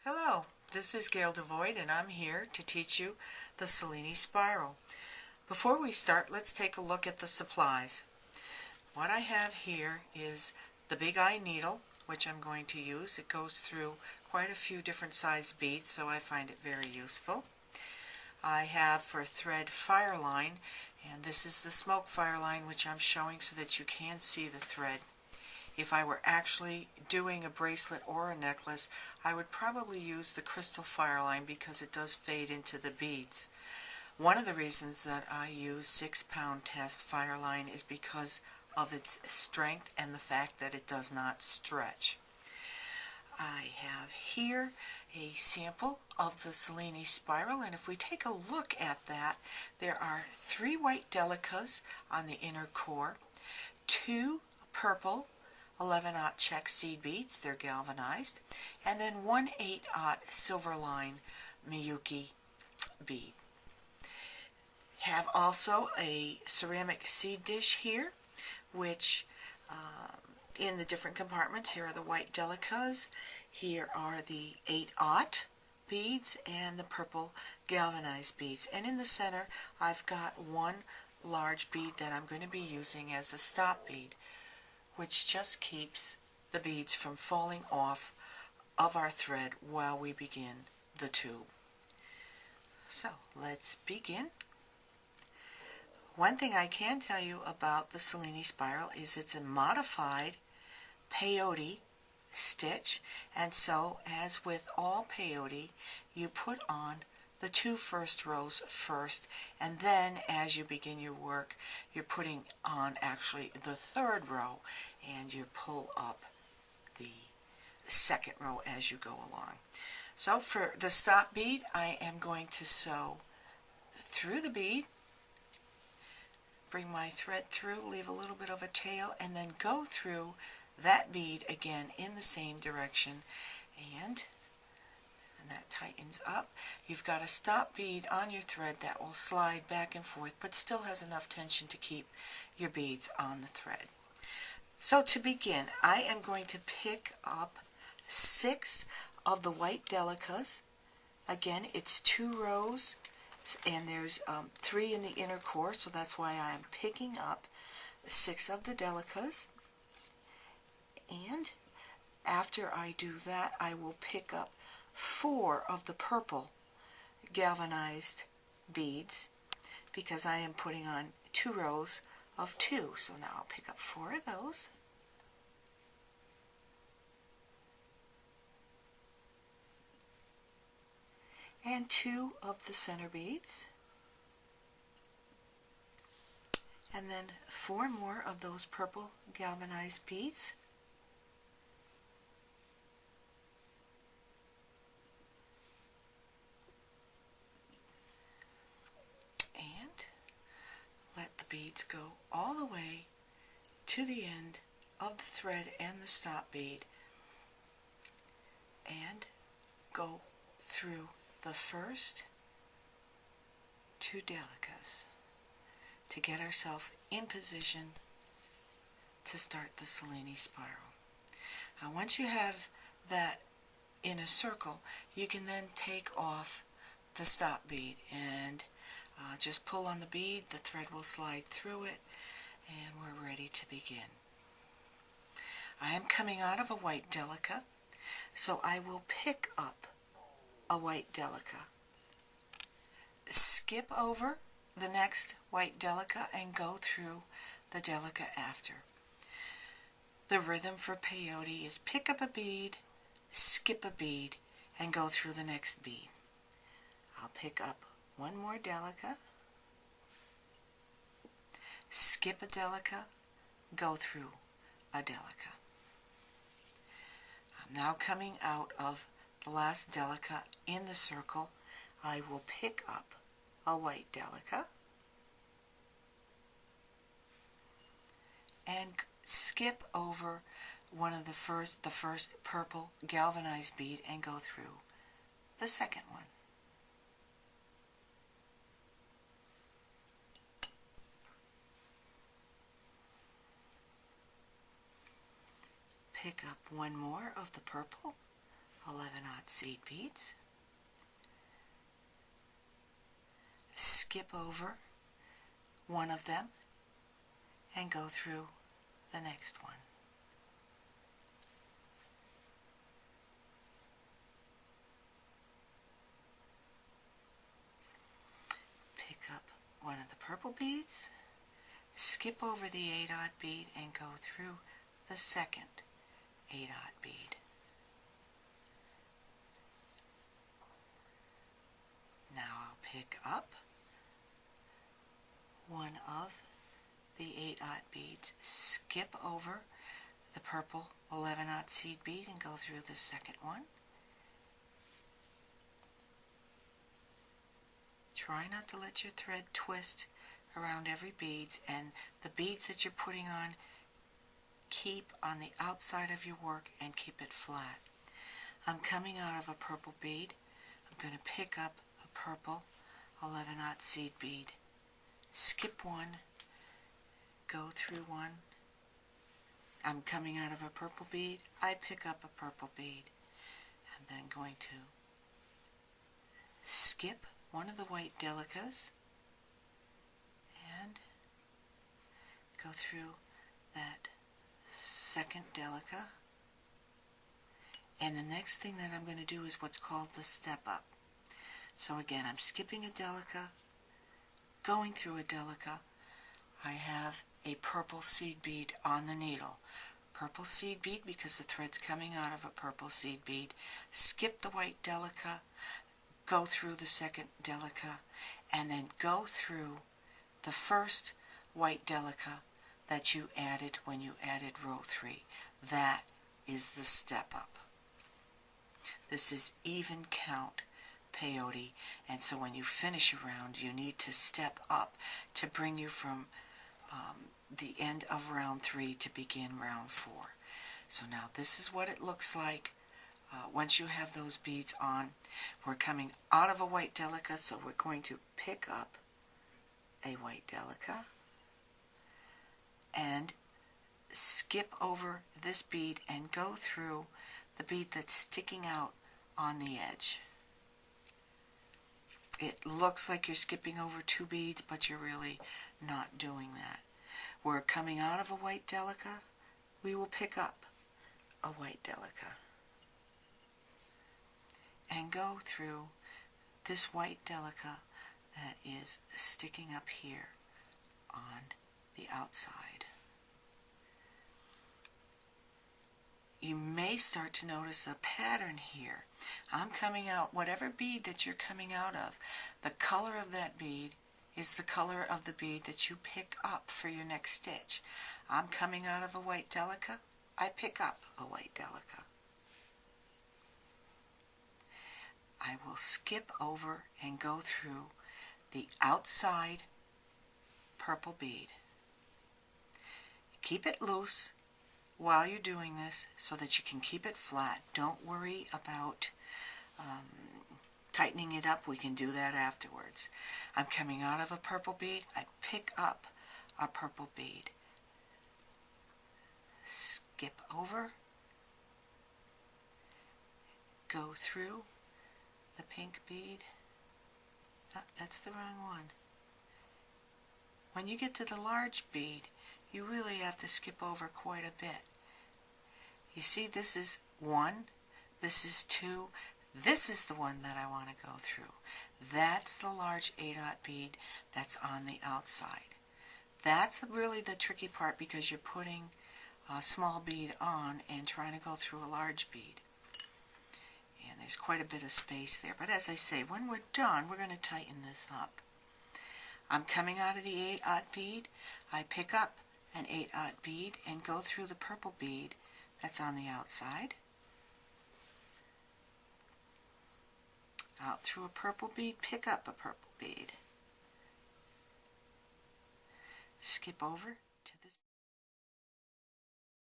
Hello, this is Gail Devoid and I'm here to teach you the Cellini Spiral. Before we start, let's take a look at the supplies. What I have here is the big eye needle, which I'm going to use. It goes through quite a few different size beads, so I find it very useful. I have for thread fire line, and this is the smoke fire line which I'm showing so that you can see the thread. If I were actually doing a bracelet or a necklace, I would probably use the crystal fire line because it does fade into the beads. One of the reasons that I use 6-pound test fire line is because of its strength and the fact that it does not stretch. I have here a sample of the Cellini Spiral, and if we take a look at that, there are 3 white delicas on the inner core, 2 purple 11-aught check seed beads, they're galvanized, and then 1 8-aught silver line Miyuki bead. Have also a ceramic seed dish here, which in the different compartments, here are the white delicas, here are the 8-aught beads, and the purple galvanized beads. And in the center, I've got 1 large bead that I'm going to be using as a stop bead, which just keeps the beads from falling off of our thread while we begin the tube. So let's begin. One thing I can tell you about the Cellini Spiral is it's a modified peyote stitch, and so as with all peyote, you put on the 2 first rows first, and then as you begin your work, you're putting on actually the 3rd row, and you pull up the 2nd row as you go along. So for the stop bead, I am going to sew through the bead, bring my thread through, leave a little bit of a tail, and then go through that bead again in the same direction, and that tightens up. You've got a stop bead on your thread that will slide back and forth but still has enough tension to keep your beads on the thread. So to begin, I am going to pick up 6 of the white delicas. Again, it's 2 rows, and there's 3 in the inner core, so that's why I'm picking up 6 of the delicas. And after I do that, I will pick up 4 of the purple galvanized beads because I am putting on 2 rows of 2. So now I'll pick up 4 of those. And 2 of the center beads. And then 4 more of those purple galvanized beads. Let the beads go all the way to the end of the thread and the stop bead, and go through the first 2 delicas to get ourselves in position to start the Cellini Spiral. Now once you have that in a circle, you can then take off the stop bead and just pull on the bead, the thread will slide through it, and we're ready to begin. I am coming out of a white delica, so I will pick up a white delica, skip over the next white delica, and go through the delica after. The rhythm for peyote is pick up a bead, skip a bead, and go through the next bead. I'll pick up 1 more delica, skip a delica, go through a delica. I'm now coming out of the last delica in the circle. I will pick up a white delica and skip over one of the first purple galvanized bead and go through the 2nd one. Pick up 1 more of the purple 11-aught seed beads, skip over one of them, and go through the next one. Pick up one of the purple beads, skip over the 8-aught bead, and go through the second 8-aught bead. Now I'll pick up one of the 8-aught beads, skip over the purple 11-aught seed bead, and go through the second one. Try not to let your thread twist around every bead, and the beads that you're putting on, keep on the outside of your work and keep it flat. I'm coming out of a purple bead. I'm going to pick up a purple 11-aught seed bead, skip one, go through one. I'm coming out of a purple bead. I pick up a purple bead. I'm then going to skip one of the white delicas and go through that second delica. And the next thing that I'm going to do is what's called the step up. So again, I'm skipping a delica, going through a delica. I have a purple seed bead on the needle. Purple seed bead because the thread's coming out of a purple seed bead. Skip the white delica, go through the second delica, and then go through the first white delica that you added when you added row 3. That is the step up. This is even count peyote, and so when you finish a round you need to step up to bring you from the end of round 3 to begin round 4. So now this is what it looks like once you have those beads on. We're coming out of a white delica, so we're going to pick up a white delica and skip over this bead and go through the bead that's sticking out on the edge. It looks like you're skipping over 2 beads, but you're really not doing that. We're coming out of a white delica. We will pick up a white delica and go through this white delica that is sticking up here on the outside. You may start to notice a pattern here. I'm coming out, whatever bead that you're coming out of, the color of that bead is the color of the bead that you pick up for your next stitch. I'm coming out of a white delica, I pick up a white delica. I will skip over and go through the outside purple bead. Keep it loose while you're doing this so that you can keep it flat. Don't worry about tightening it up. We can do that afterwards. I'm coming out of a purple bead. I pick up a purple bead. Skip over. Go through the pink bead. Oh, that's the wrong one. When you get to the large bead, you really have to skip over quite a bit. You see, this is 1, this is 2, this is the one that I want to go through. That's the large 8-aught bead that's on the outside. That's really the tricky part because you're putting a small bead on and trying to go through a large bead. And there's quite a bit of space there. But as I say, when we're done, we're going to tighten this up. I'm coming out of the 8-aught bead. I pick up an 8-aught bead and go through the purple bead that's on the outside. Out through a purple bead, pick up a purple bead. Skip over